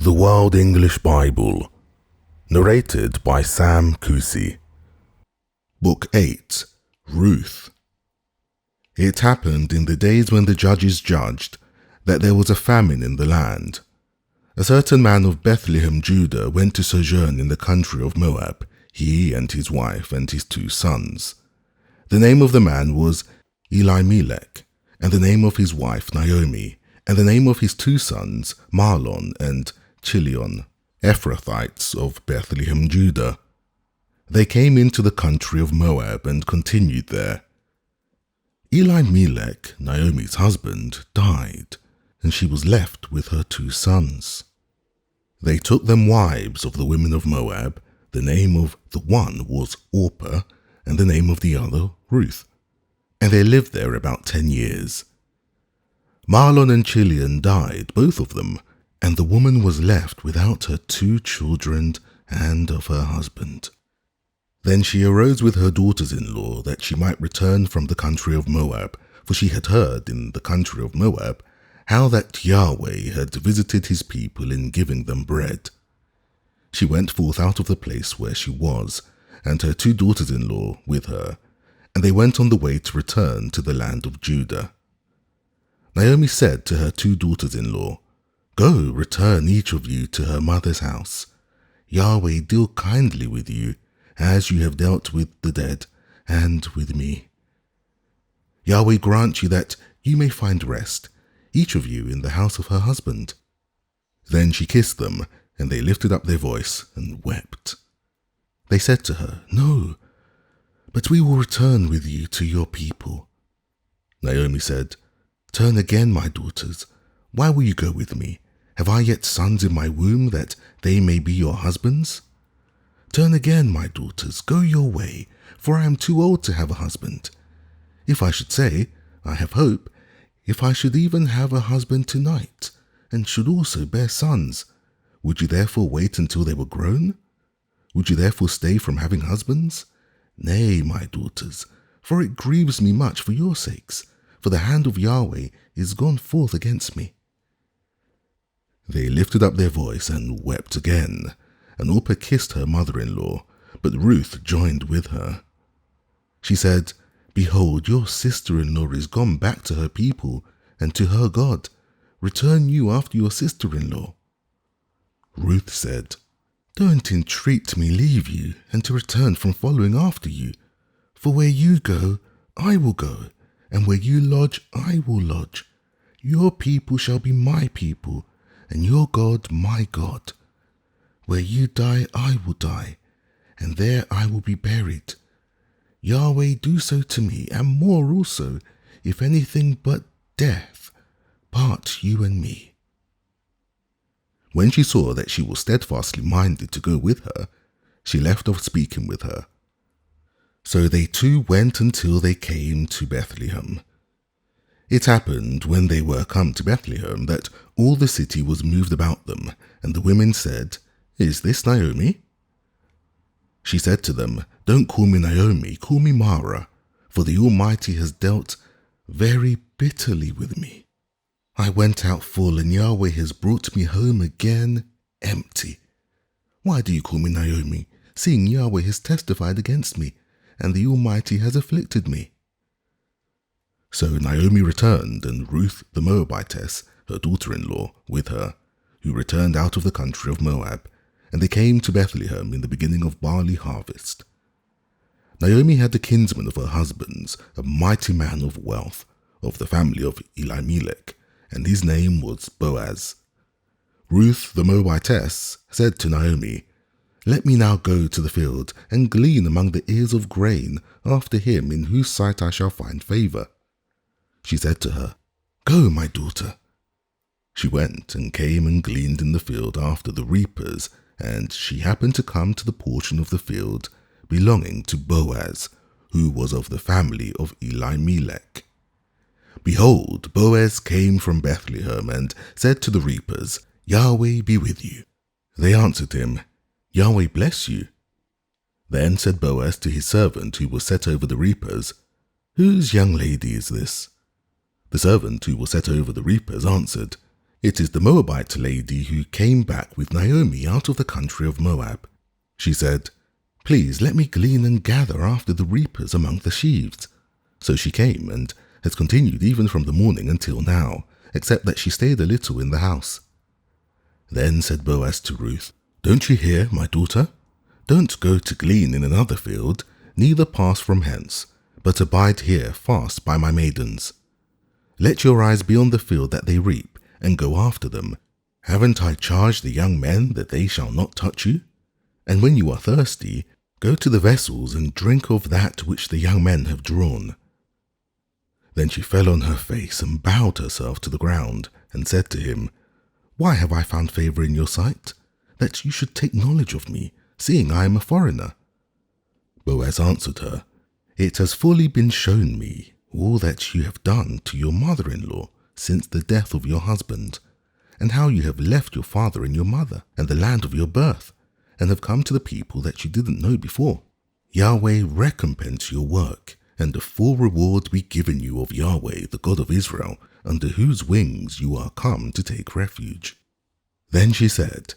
The World English Bible, narrated by Sam Kusi. Book 8, Ruth. It happened in the days when the judges judged that there was a famine in the land. A certain man of Bethlehem, Judah, went to sojourn in the country of Moab, he and his wife and his 2 sons. The name of the man was Elimelech, and the name of his wife Naomi, and the name of his 2 sons Mahlon and Chilion, Ephrathites of Bethlehem, Judah. They came into the country of Moab and continued there. Elimelech, Naomi's husband, died, and she was left with her 2 sons. They took them wives of the women of Moab. The name of the one was Orpah, and the name of the other Ruth, and they lived there about 10 years. Mahlon and Chilion died, both of them, and the woman was left without her 2 children and of her husband. Then she arose with her daughters-in-law that she might return from the country of Moab, for she had heard in the country of Moab how that Yahweh had visited his people in giving them bread. She went forth out of the place where she was, and her 2 daughters-in-law with her, and they went on the way to return to the land of Judah. Naomi said to her 2 daughters-in-law, "Go, return each of you to her mother's house. Yahweh deal kindly with you, as you have dealt with the dead and with me. Yahweh grant you that you may find rest, each of you in the house of her husband." Then she kissed them, and they lifted up their voice and wept. They said to her, "No, but we will return with you to your people." Naomi said, "Turn again, my daughters. Why will you go with me? Have I yet sons in my womb that they may be your husbands? Turn again, my daughters, go your way, for I am too old to have a husband. If I should say, I have hope, if I should even have a husband tonight, and should also bear sons, would you therefore wait until they were grown? Would you therefore stay from having husbands? Nay, my daughters, for it grieves me much for your sakes, for the hand of Yahweh is gone forth against me." They lifted up their voice and wept again, and Orpah kissed her mother-in-law, but Ruth joined with her. She said, "Behold, your sister-in-law is gone back to her people and to her God. Return you after your sister-in-law." Ruth said, "Don't entreat to me leave you, and to return from following after you. For where you go, I will go, and where you lodge, I will lodge. Your people shall be my people, and your God my God. Where you die, I will die, and there I will be buried. Yahweh do so to me, and more also, if anything but death part you and me." When she saw that she was steadfastly minded to go with her, she left off speaking with her. So they 2 went until they came to Bethlehem. It happened when they were come to Bethlehem that all the city was moved about them, and the women said, "Is this Naomi?" She said to them, "Don't call me Naomi, call me Mara, for the Almighty has dealt very bitterly with me. I went out full, and Yahweh has brought me home again empty. Why do you call me Naomi, seeing Yahweh has testified against me, and the Almighty has afflicted me?" So Naomi returned, and Ruth the Moabitess, her daughter-in-law, with her, who returned out of the country of Moab, and they came to Bethlehem in the beginning of barley harvest. Naomi had the kinsman of her husband's, a mighty man of wealth, of the family of Elimelech, and his name was Boaz. Ruth the Moabitess said to Naomi, "Let me now go to the field and glean among the ears of grain after him in whose sight I shall find favor." She said to her, "Go, my daughter." She went and came and gleaned in the field after the reapers, and she happened to come to the portion of the field belonging to Boaz, who was of the family of Elimelech. Behold, Boaz came from Bethlehem and said to the reapers, "Yahweh be with you." They answered him, "Yahweh bless you." Then said Boaz to his servant who was set over the reapers, "Whose young lady is this?" The servant who was set over the reapers answered, It is the Moabite lady who came back with Naomi out of the country of Moab. She said, 'Please let me glean and gather after the reapers among the sheaves.' So she came and has continued even from the morning until now, except that she stayed a little in the house." Then said Boaz to Ruth, "Don't you hear, my daughter? Don't go to glean in another field, neither pass from hence, but abide here fast by my maidens. Let your eyes be on the field that they reap, and go after them. Haven't I charged the young men that they shall not touch you? And when you are thirsty, go to the vessels and drink of that which the young men have drawn." Then she fell on her face and bowed herself to the ground, and said to him, "Why have I found favor in your sight, that you should take knowledge of me, seeing I am a foreigner?" Boaz answered her, "It has fully been shown me all that you have done to your mother-in-law since the death of your husband, and how you have left your father and your mother and the land of your birth, and have come to the people that you didn't know before. Yahweh recompense your work, and the full reward be given you of Yahweh, the God of Israel, under whose wings you are come to take refuge." Then she said,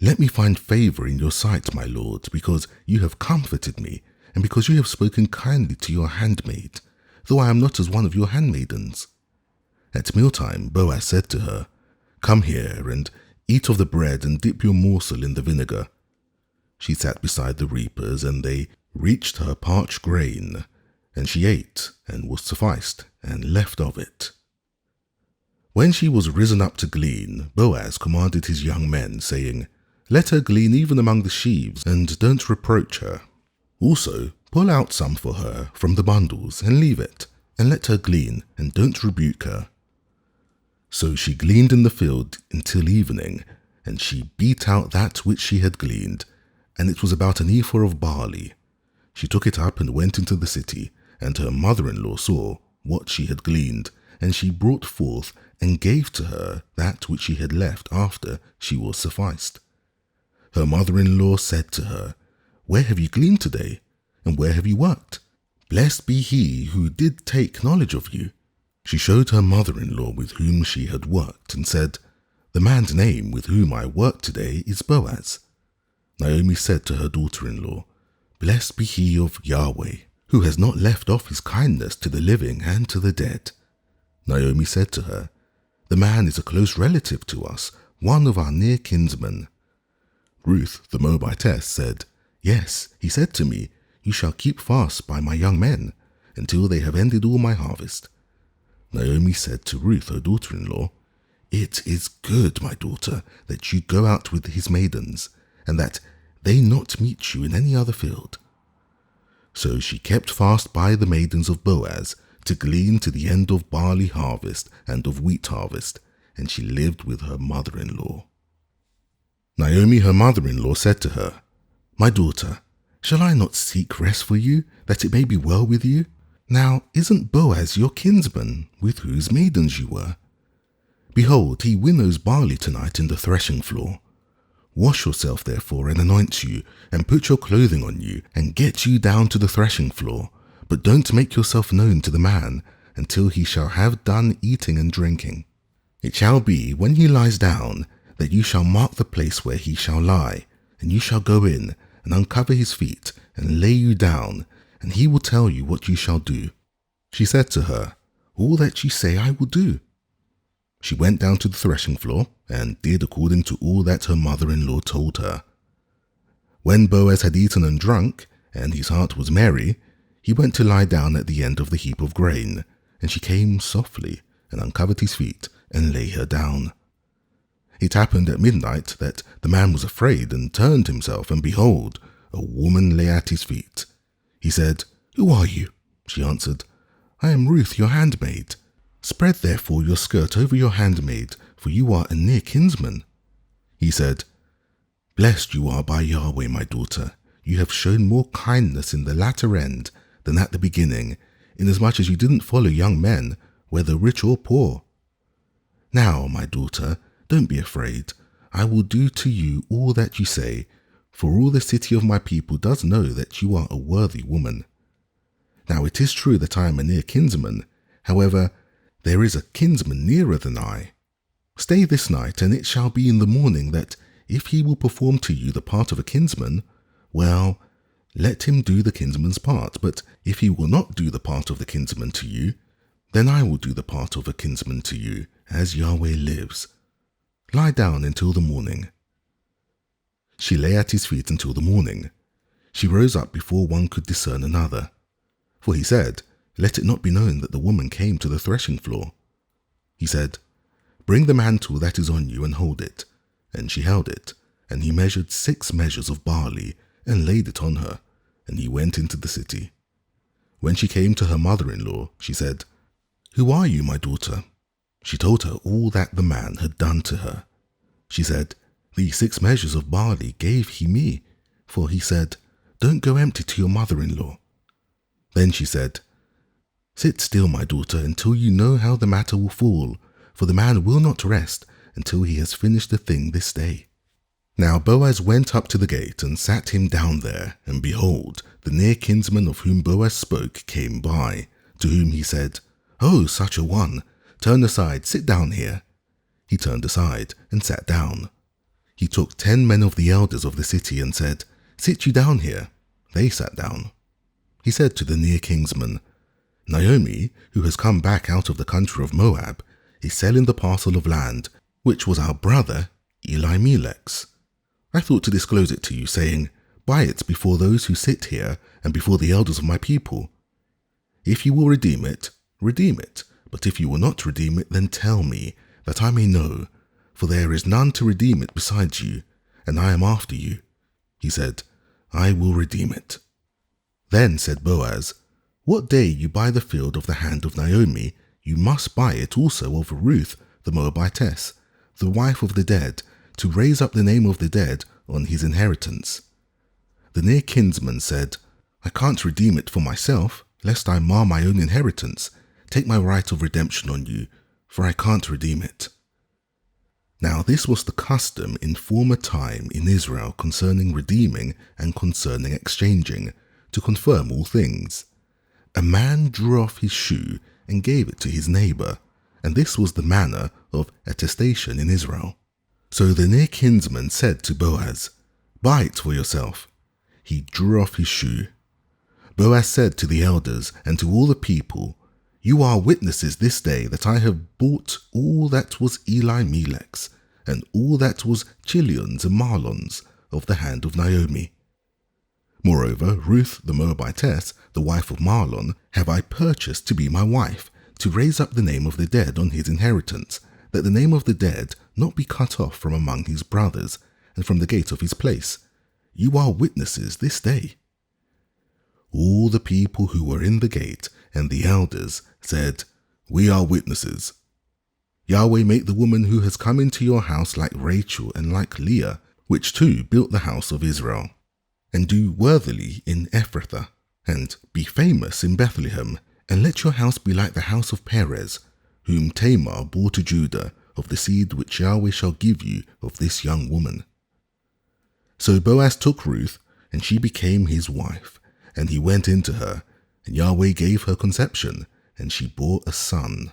"Let me find favor in your sight, my lord, because you have comforted me, and because you have spoken kindly to your handmaid, though I am not as one of your handmaidens." At mealtime Boaz said to her, "Come here, and eat of the bread, and dip your morsel in the vinegar." She sat beside the reapers, and they reached her parched grain, and she ate, and was sufficed, and left of it. When she was risen up to glean, Boaz commanded his young men, saying, "Let her glean even among the sheaves, and don't reproach her. Also, pull out some for her from the bundles, and leave it, and let her glean, and don't rebuke her." So she gleaned in the field until evening, and she beat out that which she had gleaned, and it was about an ephah of barley. She took it up and went into the city, and her mother-in-law saw what she had gleaned, and she brought forth and gave to her that which she had left after she was sufficed. Her mother-in-law said to her, "Where have you gleaned today, and where have you worked? Blessed be he who did take knowledge of you." She showed her mother-in-law with whom she had worked, and said, "The man's name with whom I worked today is Boaz." Naomi said to her daughter-in-law, "Blessed be he of Yahweh, who has not left off his kindness to the living and to the dead." Naomi said to her, "The man is a close relative to us, one of our near kinsmen." Ruth, the Moabitess, said, "Yes, he said to me, 'You shall keep fast by my young men, until they have ended all my harvest.'" Naomi said to Ruth, her daughter-in-law, "It is good, my daughter, that you go out with his maidens, and that they not meet you in any other field." So she kept fast by the maidens of Boaz to glean to the end of barley harvest and of wheat harvest, and she lived with her mother-in-law. Naomi, her mother-in-law, said to her, "My daughter, shall I not seek rest for you, that it may be well with you? Now, isn't Boaz your kinsman, with whose maidens you were? Behold, he winnows barley tonight in the threshing floor. Wash yourself, therefore, and anoint you, and put your clothing on you, and get you down to the threshing floor, but don't make yourself known to the man, until he shall have done eating and drinking. It shall be, when he lies down, that you shall mark the place where he shall lie, and you shall go in, and uncover his feet, and lay you down, and he will tell you what you shall do." She said to her, "All that you say I will do." She went down to the threshing floor, and did according to all that her mother-in-law told her. When Boaz had eaten and drunk, and his heart was merry, he went to lie down at the end of the heap of grain, and she came softly, and uncovered his feet, and lay her down. It happened at midnight that the man was afraid, and turned himself, and behold, a woman lay at his feet. He said, "Who are you?" She answered, "I am Ruth, your handmaid. Spread therefore your skirt over your handmaid, for you are a near kinsman." He said, "Blessed you are by Yahweh, my daughter. You have shown more kindness in the latter end than at the beginning, inasmuch as you didn't follow young men, whether rich or poor. Now, my daughter, don't be afraid. I will do to you all that you say, for all the city of my people does know that you are a worthy woman. Now it is true that I am a near kinsman. However, there is a kinsman nearer than I. Stay this night, and it shall be in the morning that if he will perform to you the part of a kinsman, well, let him do the kinsman's part. But if he will not do the part of the kinsman to you, then I will do the part of a kinsman to you, as Yahweh lives. Lie down until the morning." She lay at his feet until the morning. She rose up before one could discern another. For he said, "Let it not be known that the woman came to the threshing floor." He said, "Bring the mantle that is on you and hold it." And she held it, and he measured 6 measures of barley and laid it on her, and he went into the city. When she came to her mother-in-law, she said, "Who are you, my daughter?" She told her all that the man had done to her. She said, "These 6 measures of barley gave he me, for he said, 'Don't go empty to your mother-in-law.'" Then she said, "Sit still, my daughter, until you know how the matter will fall, for the man will not rest until he has finished the thing this day." Now Boaz went up to the gate and sat him down there, and behold, the near kinsman of whom Boaz spoke came by, to whom he said, "Oh, such a one, turn aside, sit down here." He turned aside and sat down. He took 10 men of the elders of the city and said, "Sit you down here." They sat down. He said to the near kinsman, "Naomi, who has come back out of the country of Moab, is selling the parcel of land, which was our brother Elimelech's. I thought to disclose it to you, saying, 'Buy it before those who sit here and before the elders of my people.' If you will redeem it, but if you will not redeem it, then tell me, that I may know, for there is none to redeem it besides you, and I am after you." He said, "I will redeem it." Then said Boaz, "What day you buy the field of the hand of Naomi, you must buy it also of Ruth the Moabitess, the wife of the dead, to raise up the name of the dead on his inheritance." The near kinsman said, "I can't redeem it for myself, lest I mar my own inheritance. Take my right of redemption on you, for I can't redeem it." Now this was the custom in former time in Israel concerning redeeming and concerning exchanging, to confirm all things. A man drew off his shoe and gave it to his neighbor, and this was the manner of attestation in Israel. So the near kinsman said to Boaz, "Buy it for yourself." He drew off his shoe. Boaz said to the elders and to all the people, "You are witnesses this day that I have bought all that was Elimelech's, and all that was Chilion's and Mahlon's of the hand of Naomi. Moreover, Ruth the Moabitess, the wife of Mahlon, have I purchased to be my wife, to raise up the name of the dead on his inheritance, that the name of the dead not be cut off from among his brothers, and from the gate of his place. You are witnesses this day." All the people who were in the gate and the elders said, "We are witnesses." Yahweh make the woman who has come into your house like Rachel and like Leah, which too built the house of Israel, and do worthily in Ephrathah, and be famous in Bethlehem, and let your house be like the house of Perez, whom Tamar bore to Judah, of the seed which Yahweh shall give you of this young woman. So Boaz took Ruth, and she became his wife, and he went into her, and Yahweh gave her conception, and she bore a son.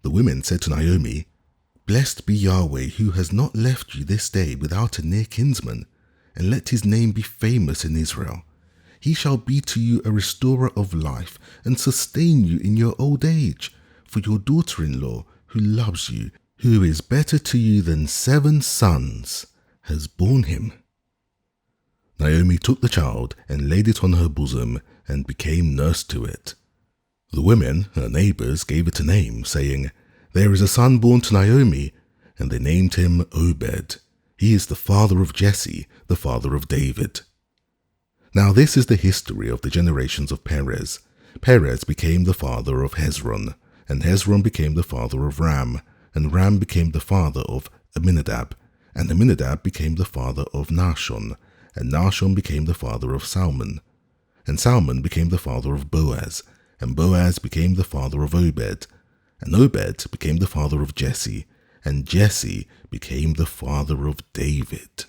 The women said to Naomi, "Blessed be Yahweh, who has not left you this day without a near kinsman, and let his name be famous in Israel. He shall be to you a restorer of life, and sustain you in your old age, for your daughter-in-law, who loves you, who is better to you than 7 sons, has borne him." Naomi took the child and laid it on her bosom, and became nurse to it. The women, her neighbors, gave it a name, saying, "There is a son born to Naomi," and they named him Obed. He is the father of Jesse, the father of David. Now this is the history of the generations of Perez. Perez became the father of Hezron, and Hezron became the father of Ram, and Ram became the father of Amminadab, and Amminadab became the father of Nahshon, and Nahshon became the father of Salmon, and Salmon became the father of Boaz, and Boaz became the father of Obed, and Obed became the father of Jesse, and Jesse became the father of David.